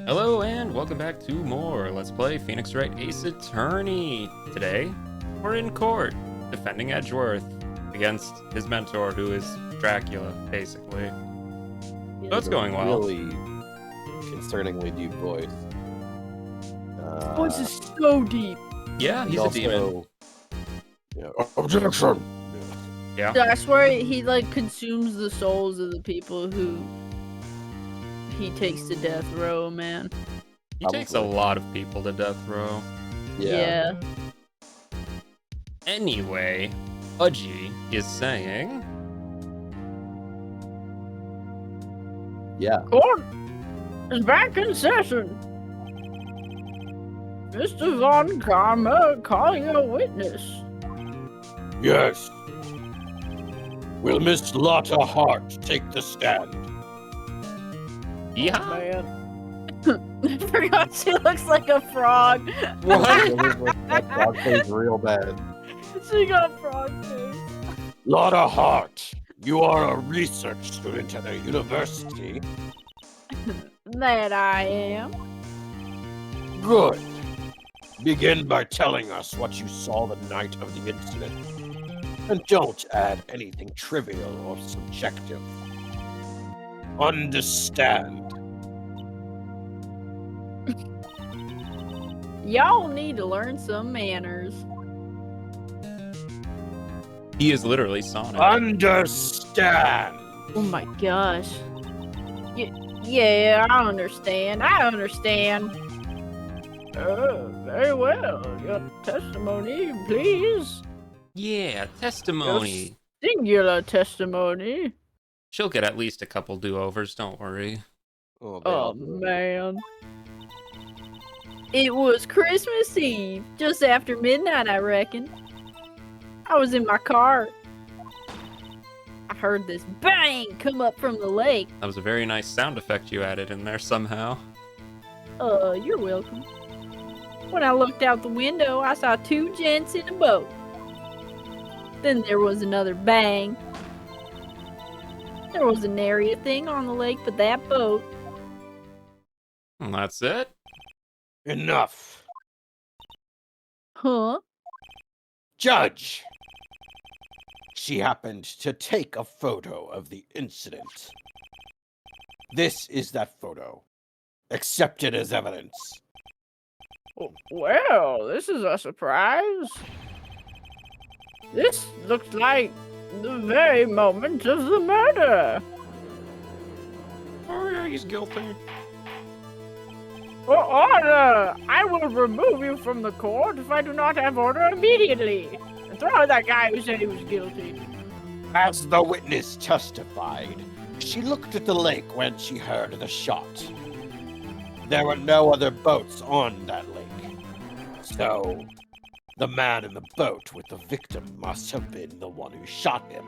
Hello and welcome back to more Let's Play Phoenix Wright Ace Attorney. Today, we're in court, defending Edgeworth against his mentor, who is Dracula, basically. So it's going well. Really concerningly deep voice. Voice is so deep. Yeah, he's a demon. Yeah, objection! Yeah. I swear he like consumes the souls of the people who he takes to death row, man. He takes a lot of people to death row. Yeah. Anyway, Pudgy is saying... Yeah. Court is back in session. Mr. Von Karma calling a witness. Yes. Will Miss Lotta Hart take the stand? Yeah. Man. I forgot she looks like a frog. What? That frog plays real bad. She got frog face. Lotta Hart, you are a research student at a university. That I am. Good. Begin by telling us what you saw the night of the incident. And don't add anything trivial or subjective. Understand. Y'all need to learn some manners. He is literally Sonic. Understand. Oh my gosh. Yeah, I understand. Very well. Your testimony, please. Yeah, testimony. Singular testimony. She'll get at least a couple do-overs, don't worry. Oh, man. It was Christmas Eve, just after midnight, I reckon. I was in my car. I heard this bang come up from the lake. That was a very nice sound effect you added in there somehow. You're welcome. When I looked out the window, I saw two gents in a boat. Then there was another bang. There was a nary a thing on the lake but that boat. And that's it? Enough. Huh? Judge. She happened to take a photo of the incident. This is that photo. Accept it as evidence. Well, this is a surprise. This looks like the very moment of the murder. Oh yeah, he's guilty. For order! I will remove you from the court if I do not have order immediately. And throw out that guy who said he was guilty. As the witness testified, she looked at the lake when she heard the shot. There were no other boats on that lake. So, the man in the boat with the victim must have been the one who shot him.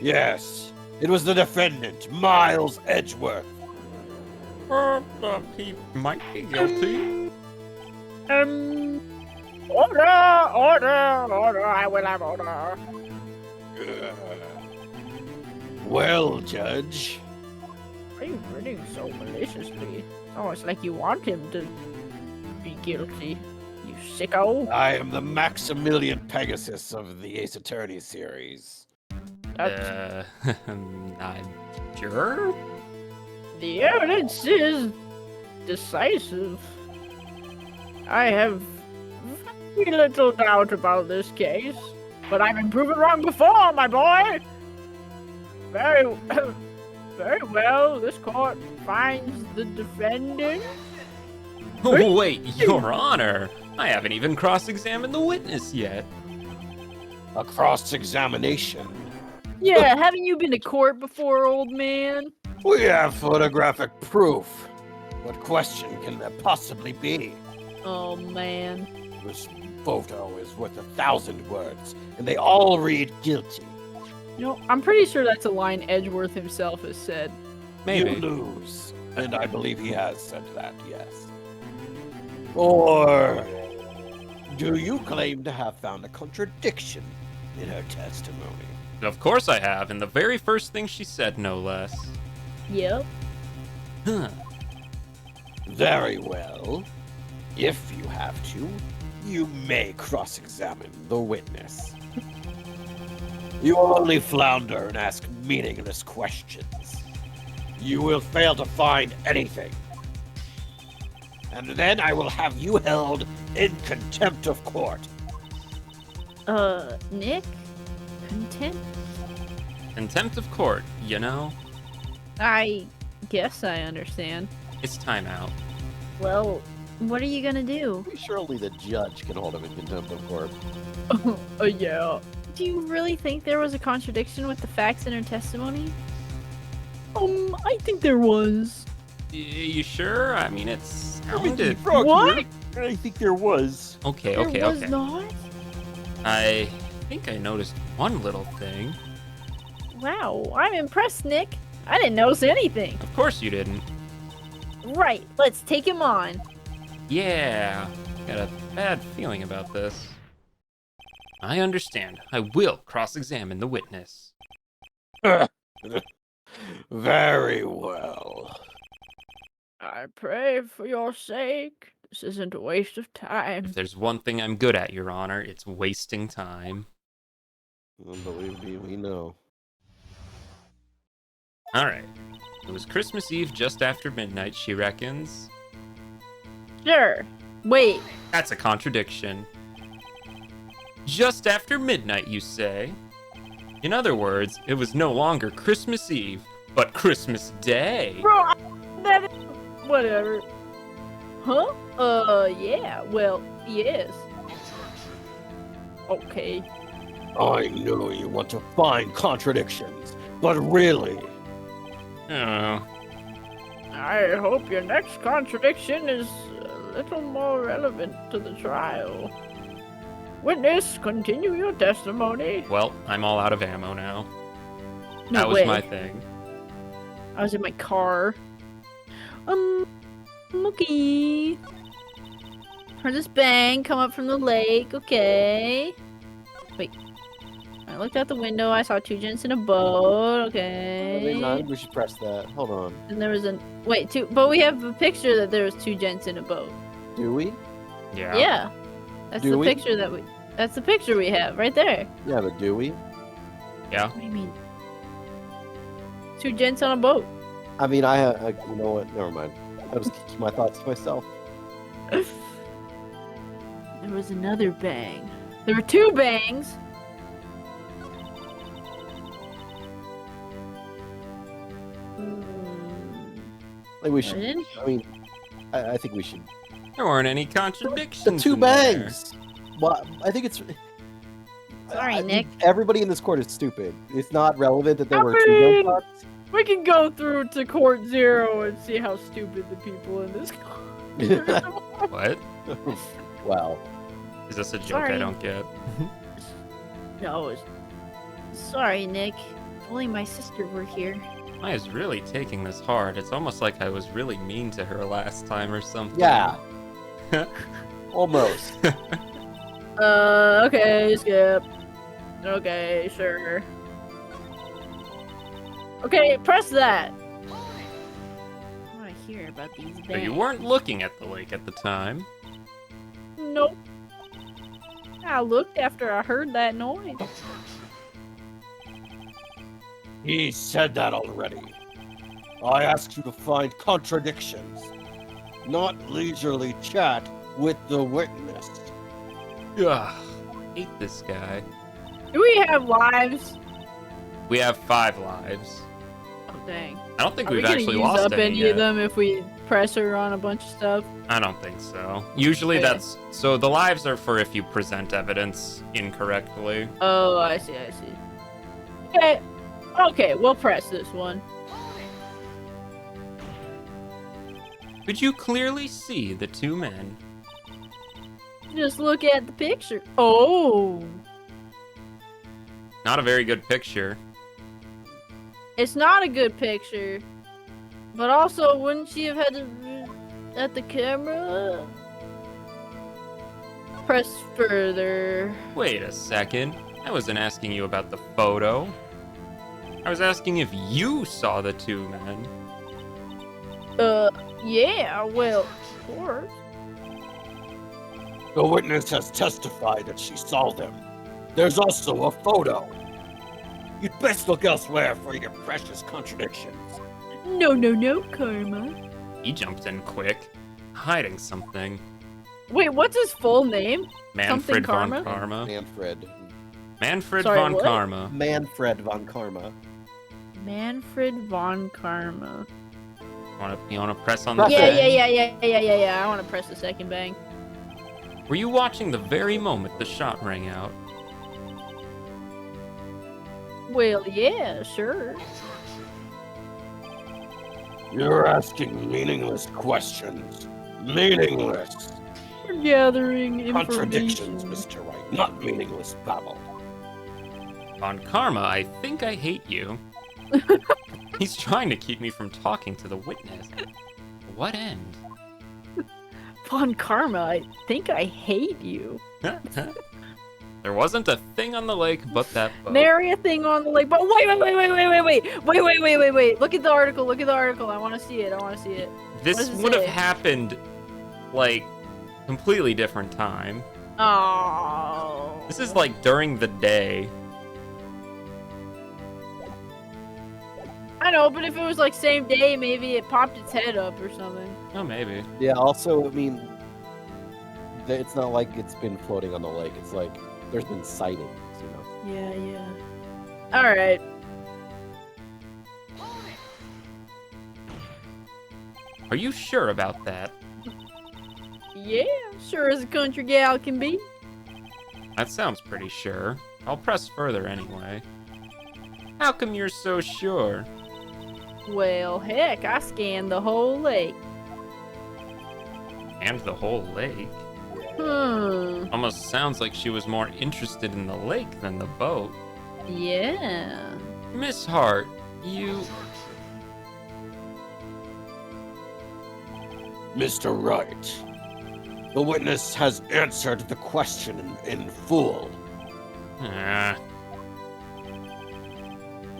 Yes, it was the defendant, Miles Edgeworth. He might be guilty. Order, I will have order. Well, Judge. Why are you grinning so maliciously? Almost like you want him to be guilty, you sicko. I am the Maximilian Pegasus of the Ace Attorney series. I'm sure? The evidence is decisive. I have very little doubt about this case, but I've been proven wrong before, my boy. Very, very well. This court finds the defendant. Oh, wait, Your Honor! I haven't even cross-examined the witness yet. A cross-examination. Yeah, haven't you been to court before, old man? We have photographic proof. What question can there possibly be? Oh, man. This photo is worth 1,000 words, and they all read guilty. You know, I'm pretty sure that's a line Edgeworth himself has said. Maybe. You lose. And I believe he has said that, yes. Or do you claim to have found a contradiction in her testimony? Of course I have, and the very first thing she said, no less. Yep. Huh. Very well. If you have to, you may cross-examine the witness. You will only flounder and ask meaningless questions. You will fail to find anything. And then I will have you held in contempt of court. Nick? Contempt? Contempt of court, you know? I guess I understand. It's time out. Well, what are you gonna do? Pretty sure only the judge can hold him in contempt of court. Yeah. Do you really think there was a contradiction with the facts in her testimony? I think there was. You sure? I mean, it sounded... What? I think there was. Okay. There was not? I think I noticed one little thing. Wow, I'm impressed, Nick. I didn't notice anything. Of course you didn't. Right, let's take him on. Yeah, got a bad feeling about this. I understand. I will cross-examine the witness. Very well. I pray for your sake. This isn't a waste of time. If there's one thing I'm good at, Your Honor, it's wasting time. Believe me, we know. Alright. It was Christmas Eve just after midnight, she reckons. Sure. Wait. That's a contradiction. Just after midnight, you say? In other words, it was no longer Christmas Eve, but Christmas Day. Bro, that is... Whatever. Huh? Yeah. Well, yes. Okay. I know you want to find contradictions, but really... Oh. I hope your next contradiction is a little more relevant to the trial. Witness, continue your testimony. Well, I'm all out of ammo now. No That was way. my thing. I was in my car. Okay. Heard this bang come up from the lake. Okay. Wait. I looked out the window. I saw two gents in a boat. Okay. Hang on, we should press that. Hold on. And there was a two. But we have a picture that there was two gents in a boat. Do we? Yeah. Yeah. That's Do the we? picture that we. That's the picture we have right there. Yeah, but do we? Yeah. What do you mean? Two gents on a boat. I mean, you know what? Never mind. I was keeping my thoughts to myself. There was another bang. There were two bangs. Like we should. Pardon? I mean, I think we should. There weren't any contradictions. The two in there. bangs. Well, I think it's. Sorry, Nick. Everybody in this court is stupid. It's not relevant that there I were two mean- gunshots. We can go through to court 0 and see how stupid the people in this court are. What? Wow. Is this a joke Sorry. I don't get? No, sorry, Nick. If only my sister were here. Maya's really taking this hard. It's almost like I was really mean to her last time or something. Yeah. Almost. Okay, skip. Okay, sure. Okay, press that. I want to hear about these bangs. But you weren't looking at the lake at the time. Nope. I looked after I heard that noise. He said that already. I asked you to find contradictions, not leisurely chat with the witness. Ugh. Hate this guy. Do we have lives? We have 5 lives. Oh, dang. I don't think Are we we've gonna actually use lost up any any yet. of them if we press her on a bunch of stuff? I don't think so. Usually Okay. that's... So the lives are for if you present evidence incorrectly. Oh, I see. Okay. Okay, we'll press this one. Could you clearly see the 2 men? Just look at the picture. Oh. Not a very good picture. It's not a good picture. But also, wouldn't she have had to at the camera? Press further. Wait a second. I wasn't asking you about the photo. I was asking if you saw the 2 men. Yeah, well, of course. The witness has testified that she saw them. There's also a photo. You'd best look elsewhere for your precious contradictions. No, Karma. He jumped in quick, hiding something. Wait, what's his full name? Manfred von Karma? Karma. Manfred Sorry, von what? Karma. Manfred von Karma. Manfred von Karma. You wanna press on the Press bang? Yeah. I want to press the second bang. Were you watching the very moment the shot rang out? Well, yeah, sure. You're asking meaningless questions. Meaningless. We're gathering Contradictions, information. Mr. Wright, not meaningless babble. Von Karma, I think I hate you. He's trying to keep me from talking to the witness. What end? Von Karma, I think I hate you. There wasn't a thing on the lake but that boat. Nary a thing on the lake, but wait. Look at the article, I want to see it, What This does it would have say? happened, like, completely different time. Oh. This is like during the day. I know, but if it was like same day, maybe it popped its head up or something. Oh, maybe. Yeah, also, I mean, it's not like it's been floating on the lake. It's like there's been sightings, you know? Yeah. Alright. Are you sure about that? Yeah, sure as a country gal can be. That sounds pretty sure. I'll press further anyway. How come you're so sure? Well, heck, I scanned the whole lake. And the whole lake? Almost sounds like she was more interested in the lake than the boat. Yeah. Miss Hart, you... Mr. Wright, the witness has answered the question in full. Ah,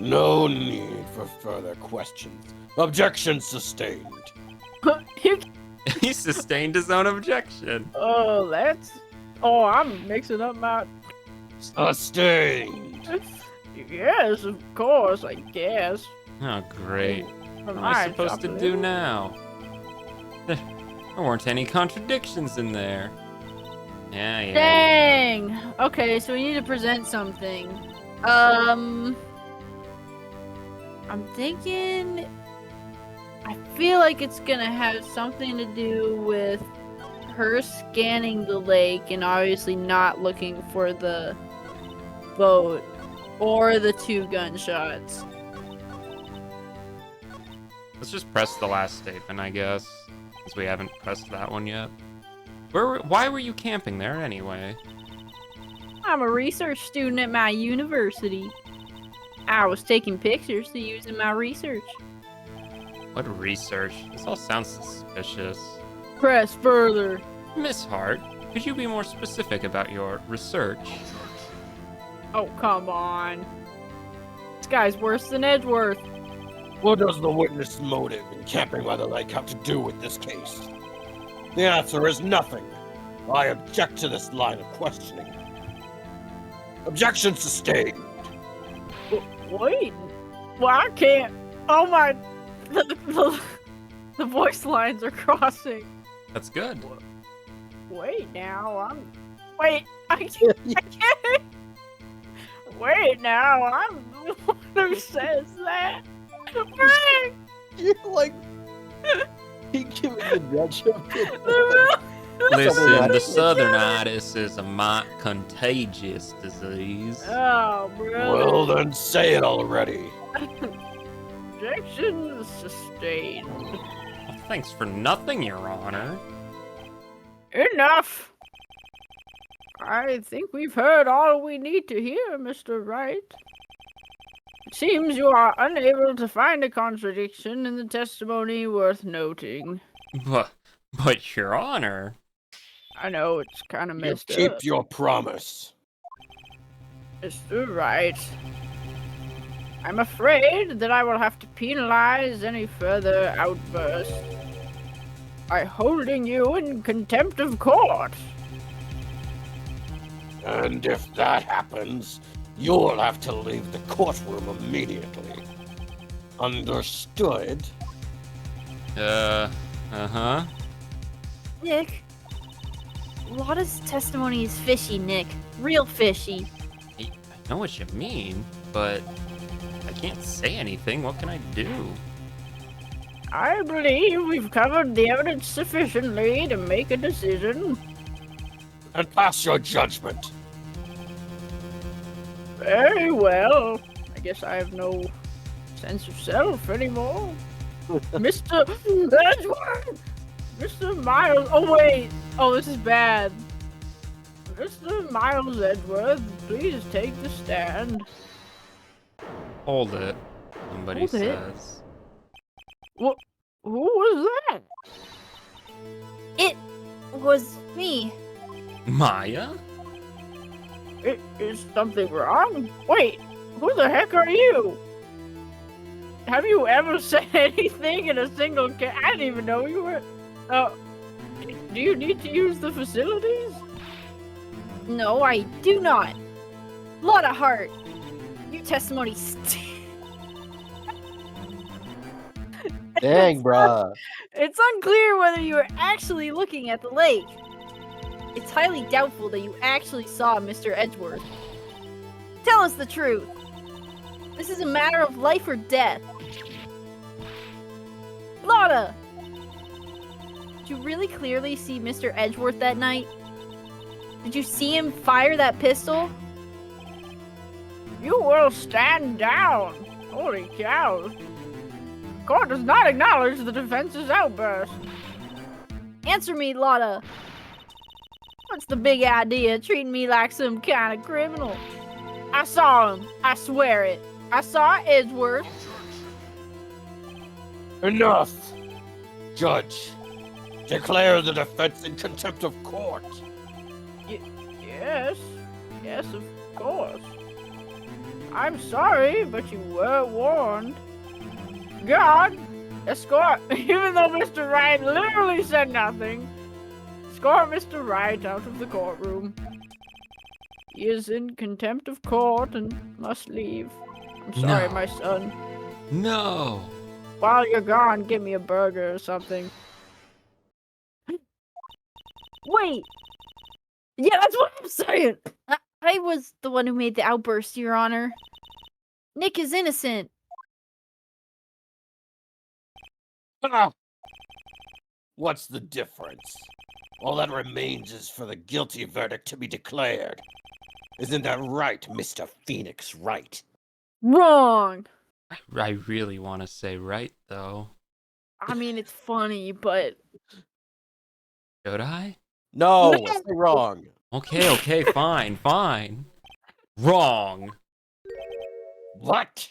No need for further questions. Objection sustained. he sustained his own objection. Oh, that's... Oh, I'm mixing up my... Sustained. Yes, of course, I guess. Oh, great. What am I Alright, supposed to drop it do in. now? There weren't any contradictions in there. Yeah. Dang! Okay, so we need to present something. I'm thinking... I feel like it's gonna have something to do with her scanning the lake and obviously not looking for the boat or the 2 gunshots. Let's just press the last statement, I guess, since we haven't pressed that one yet. Why were you camping there anyway? I'm a research student at my university. I was taking pictures to use in my research. What research? This all sounds suspicious. Press further. Miss Hart, could you be more specific about your research? Oh, come on. This guy's worse than Edgeworth. What does the witness' motive in camping by the lake have to do with this case? The answer is nothing. I object to this line of questioning. Objection sustained. Wait. Well, I can't. Oh my. The voice lines are crossing. That's good. Wait now, Wait, I can't. Wait now, I'm the one who says that. Frank! You're like... He giving the judge a Listen, the southernitis is a contagious disease. Oh, brother. Well, then say it already. Objection sustained. Well, thanks for nothing, Your Honor. Enough! I think we've heard all we need to hear, Mr. Wright. It seems you are unable to find a contradiction in the testimony worth noting. But Your Honor... I know it's kind of You messed keep up. your promise. Mr. Wright. I'm afraid that I will have to penalize any further outbursts. by holding you in contempt of court. And if that happens, you'll have to leave the courtroom immediately. Understood? Uh-huh. Nick, Lotta's testimony is fishy, Nick. Real fishy. I know what you mean, but I can't say anything. What can I do? I believe we've covered the evidence sufficiently to make a decision. And pass your judgment. Very well. I guess I have no sense of self anymore. Mr. Edgeworth! Mr. Miles. Oh, wait. Oh, this is bad. Mr. Miles Edgeworth, please take the stand. Hold it. Somebody Hold it? says. What? Who was that? It was me. Maya? Is something wrong? Wait, who the heck are you? Have you ever said anything in a single I didn't even know you were. Do you need to use the facilities? No, I do not. Lotta Hart, your testimony Dang, bruh. It's unclear whether you were actually looking at the lake. It's highly doubtful that you actually saw Mr. Edgeworth. Tell us the truth. This is a matter of life or death. Lotta! Did you really clearly see Mr. Edgeworth that night? Did you see him fire that pistol? You will stand down. Holy cow. Court does not acknowledge the defense's outburst. Answer me, Lotta. What's the big idea, treating me like some kind of criminal? I saw him. I swear it. I saw Edgeworth. Enough! Judge, declare the defense in contempt of court. Yes. Yes, of course. I'm sorry, but you were warned. God, escort, even though Mr. Wright literally said nothing, escort Mr. Wright out of the courtroom. He is in contempt of court and must leave. I'm sorry, No. my son. No. While you're gone, give me a burger or something. Wait! Yeah, that's what I'm saying! I was the one who made the outburst, Your Honor. Nick is innocent. Ah! What's the difference? All that remains is for the guilty verdict to be declared. Isn't that right, Mr. Phoenix Wright? Wrong! I really want to say right, though. I mean, it's funny, but... Should I? No, No! say wrong. Okay, fine, fine. Wrong. What?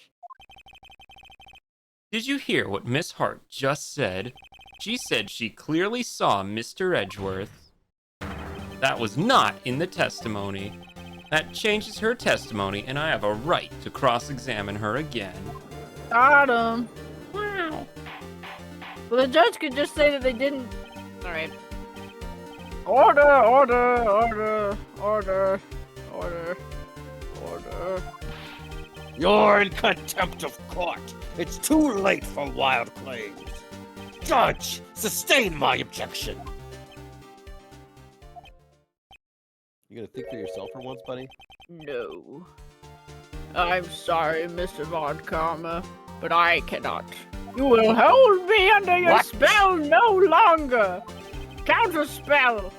Did you hear what Miss Hart just said? She said she clearly saw Mr. Edgeworth. That was not in the testimony. That changes her testimony, and I have a right to cross-examine her again. Got him. Wow. Well, the judge could just say that they didn't. Alright. Order, order, order, order, order, order. You're in contempt of court. It's too late for wild claims. Judge, sustain my objection. You gonna think for yourself for once, buddy? No. I'm sorry, Mr. Von Karma, but I cannot. You will hold me under your What? spell no longer. Counter spell.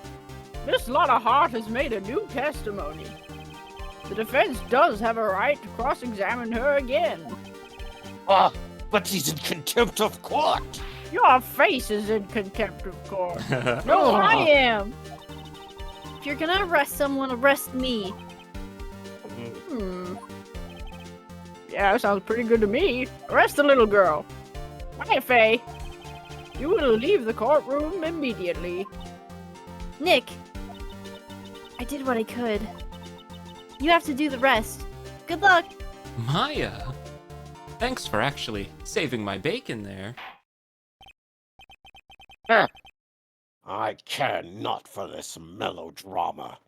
Miss Lotta Hart has made a new testimony. The defense does have a right to cross-examine her again. But he's in contempt of court. Your face is in contempt of court. No, I am! If you're gonna arrest someone, arrest me. Yeah, that sounds pretty good to me. Arrest the little girl. Hi, Faye. You will leave the courtroom immediately. Nick, I did what I could. You have to do the rest. Good luck! Maya, thanks for actually saving my bacon there. I care not for this melodrama.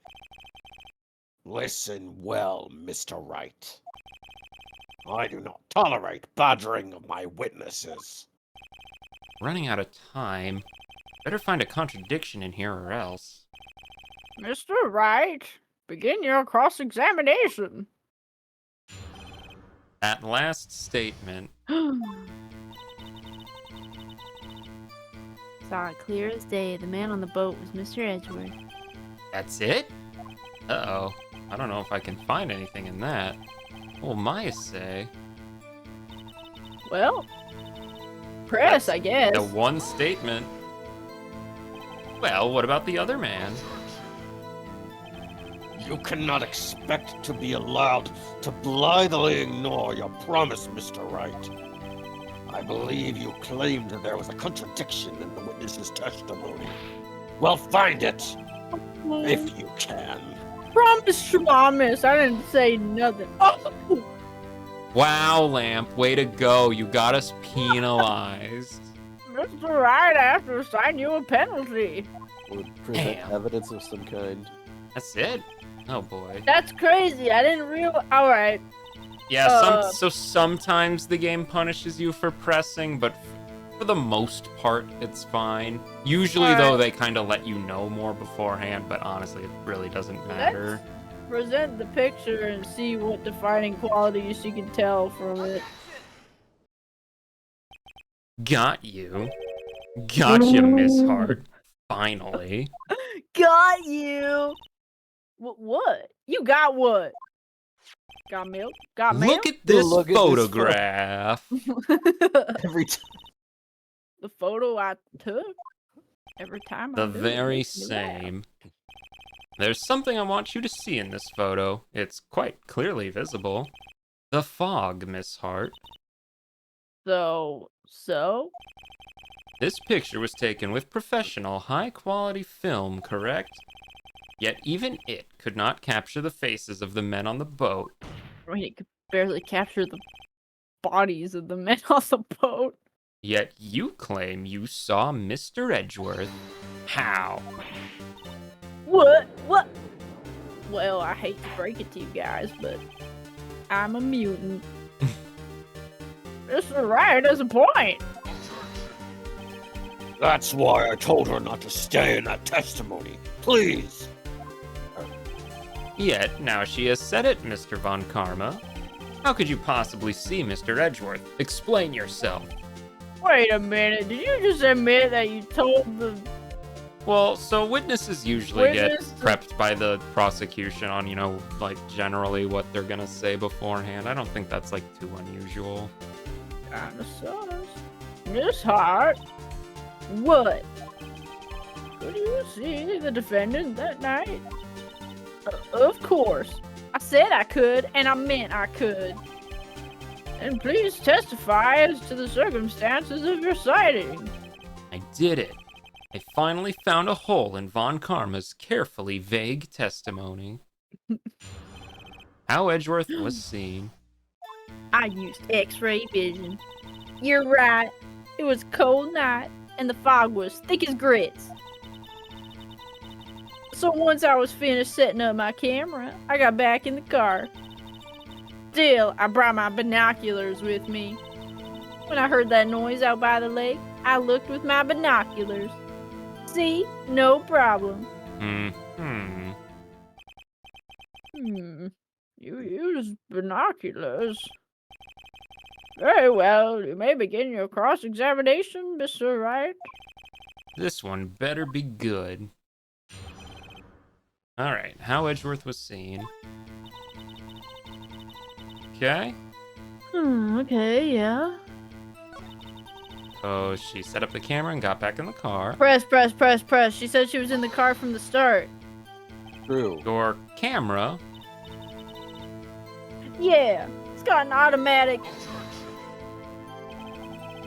Listen well, Mr. Wright. I do not tolerate badgering of my witnesses. Running out of time. Better find a contradiction in here or else. Mr. Wright, begin your cross-examination. That last statement. Saw it clear as day. The man on the boat was Mr. Edgeworth. That's it? Uh-oh. I don't know if I can find anything in that. What will Maya say? Well, press, I guess. The one statement. Well, what about the other man? You cannot expect to be allowed to blithely ignore your promise, Mr. Wright. I believe you claimed that there was a contradiction in the witness's testimony. Well, find it, if you can. Promise. I didn't say nothing. Oh! Wow, Lamp, way to go. You got us penalized. Mr. Wright, I have to assign you a penalty. Would present Damn. evidence of some kind. That's it? Oh boy. That's crazy. I didn't realize. All right. Yeah, so sometimes the game punishes you for pressing, but for the most part, it's fine. Usually, though, they kind of let you know more beforehand, but honestly, it really doesn't matter. Present the picture and see what defining qualities you can tell from it. Got you. Gotcha, Miss Hart. Finally. Got you. What? You got what? Got milk? Got milk? Look at this Look at this photograph. Every time. The photo I took every time. The I do it very makes me laugh. same. There's something I want you to see in this photo. It's quite clearly visible. The fog, Miss Hart. So. This picture was taken with professional, high-quality film, correct? Yet even it could not capture the faces of the men on the boat. I mean, it could barely capture the bodies of the men on the boat. Yet you claim you saw Mr. Edgeworth. How? What? Well, I hate to break it to you guys, but I'm a mutant. Mr. Wright has a point. That's why I told her not to stay in that testimony. Please. Yet now she has said it, Mr. Von Karma. How could you possibly see Mr. Edgeworth? Explain yourself. Wait a minute, did you just admit that you told the... Well, so witnesses usually get Witnesses- prepped by the prosecution on, like generally what they're gonna say beforehand. I don't think that's like too unusual. Kinda sus. Miss Hart? What? Could you see the defendant that night? Of course. I said I could, and I meant I could. And please testify as to the circumstances of your sighting. I did it. I finally found a hole in Von Karma's carefully vague testimony. How Edgeworth was seen. I used X-ray vision. You're right. It was a cold night, and the fog was thick as grits. So once I was finished setting up my camera, I got back in the car. Still, I brought my binoculars with me. When I heard that noise out by the lake, I looked with my binoculars. See? No problem. You use binoculars. Very well, you may begin your cross-examination, Mr. Wright. This one better be good. Alright, how Edgeworth was seen. Okay. Okay, yeah. So she set up the camera and got back in the car. Press. She said she was in the car from the start. True. Your camera. Yeah, it's got an automatic...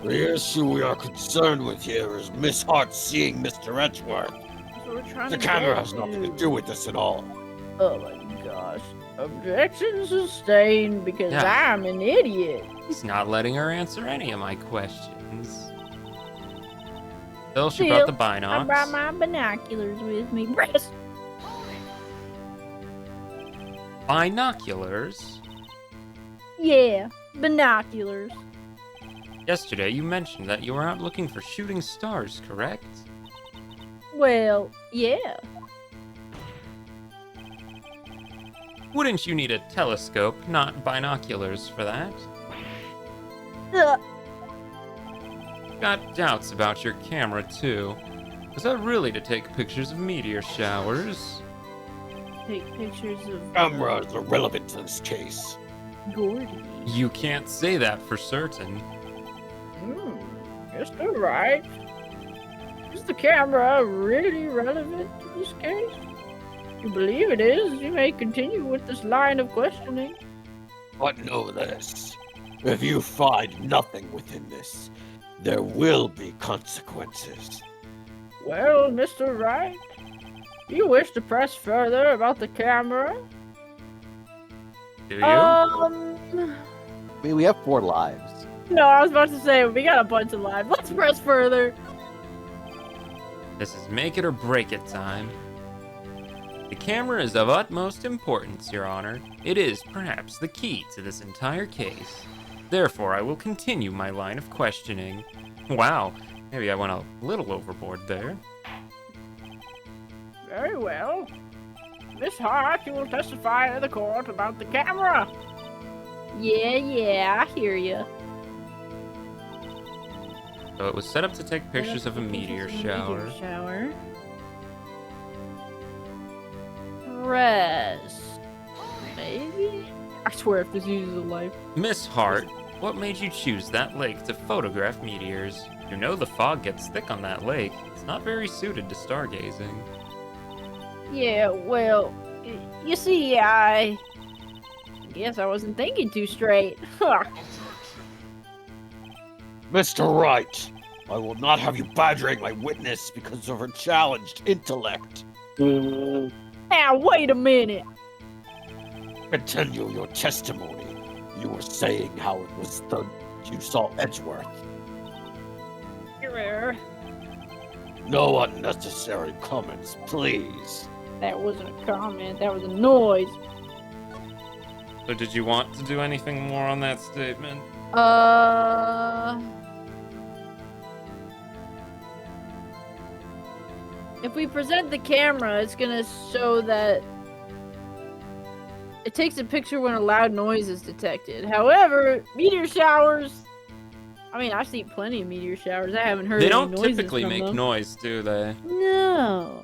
The issue we are concerned with here is Miss Hart seeing Mr. Edgeworth. That's what we're trying The to camera get has nothing to. to do with this at all. Oh my gosh. Objection sustained because Yeah. I'm an idiot. He's not letting her answer any of my questions. Still, she Still, brought the I brought binocs. my binoculars with me. Brace. Binoculars? Yeah, binoculars. Yesterday, you mentioned that you were out looking for shooting stars, correct? Well, yeah. Wouldn't you need a telescope, not binoculars, for that? Ugh. Got doubts about your camera, too. Was that really to take pictures of meteor showers? Take pictures of Cameras are relevant to this case. Gordy. You can't say that for certain. Mr. Wright, is the camera really relevant to this case? If you believe it is, you may continue with this line of questioning. But know this. If you find nothing within this, there will be consequences. Well, Mr. Wright, do you wish to press further about the camera? Do you? We have 4 lives. No, I was about to say, we got a bunch of live. Let's press further. This is make it or break it time. The camera is of utmost importance, Your Honor. It is, perhaps, the key to this entire case. Therefore, I will continue my line of questioning. Wow, maybe I went a little overboard there. Very well. Miss Hart, you will testify to the court about the camera. Yeah, I hear ya. So it was set up to take pictures of a meteor shower. Press. Maybe? I swear if this uses a life. Miss Hart, what made you choose that lake to photograph meteors? You know the fog gets thick on that lake. It's not very suited to stargazing. Yeah, well, you see, I guess I wasn't thinking too straight. Mr. Wright, I will not have you badgering my witness because of her challenged intellect. Now, wait a minute. Continue your testimony. You were saying how it was you saw Edgeworth. No unnecessary comments, please. That wasn't a comment, that was a noise. So did you want to do anything more on that statement? If we present the camera, it's gonna show that it takes a picture when a loud noise is detected. However, meteor showers, I mean, I've seen plenty of meteor showers. I haven't heard They any don't noises typically from make them. noise, do they? No.